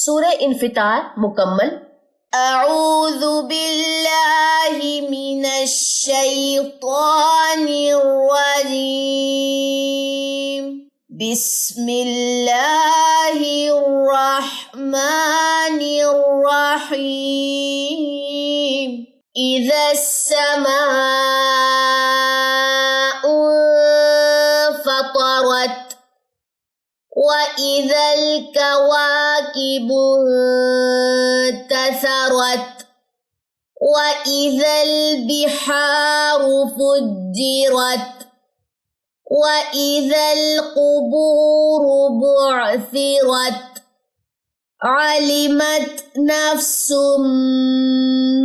सूरह इन्फितार मुकम्मल। अऊज़ु बिल्लाहि मिनश शैतानिर रजीम। बिस्मिल्लाहिर रहमानिर रहीम। इज़स समाउ फतरत व इज़ल कवाकिबु इंतसरत व इज़ल बिहारु फुज्जिरत व इज़ल क़ुबूरु बुअसिरत अलिमत नफ्सुम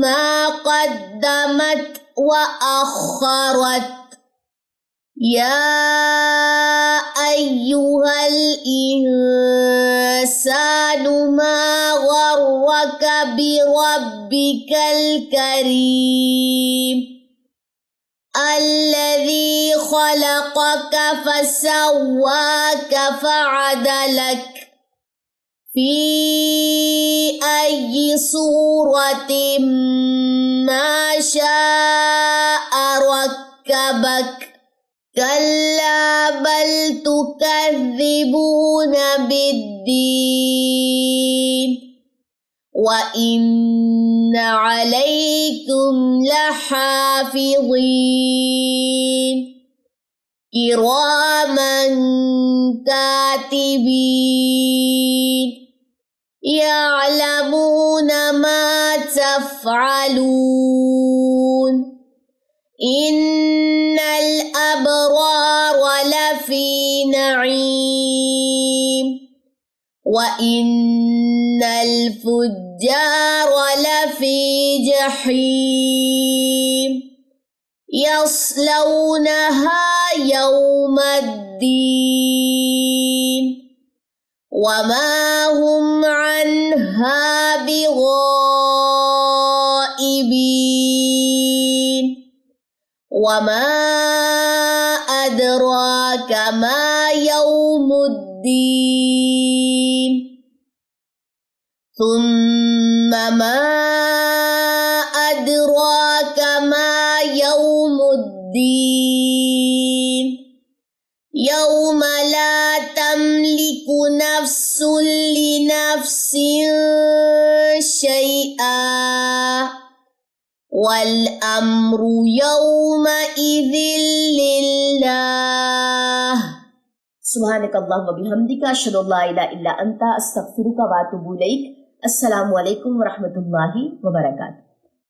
मा क़द्दमत व अख़रत। या अय्युहल इंसानु मा गर्रक बिरब्बिकल करीम अल्लज़ी खलक़क फसव्वाक फअदलक फी अय्यि सूरतिन मा शाअ रक्कबक। कल्ला बल तुकज़्ज़िबून बिद्दीन व इन्न अलैकुम लहाफ़िज़ीन किरामन कातिबीन यअलमून मा तफ़अलून। इन्नल अबरार लफ़ी नईम व इन्नल फुज्जार लफ़ी जहीम यस्लौनहा यौमद्दीन वमा हुम अन्हा बिग़ाइबीन। वमा अदराक मा यौमुद्दीन। सुम्मा मा अदराक मा यौमुद्दीन। यौम ला तमलिकु नफ्सुन लिनफ्सिन शैआ वल अम्रु यौमइज़िन लिल्लाह। सुब्हानकल्लाह व बिहम्दिका अशहदु अल्ला इलाहा इल्ला अंता अस्तगफिरुका व अतूबु इलैक। अस्सलामु अलैकुम व रहमतुल्लाहि व बरकातुहू।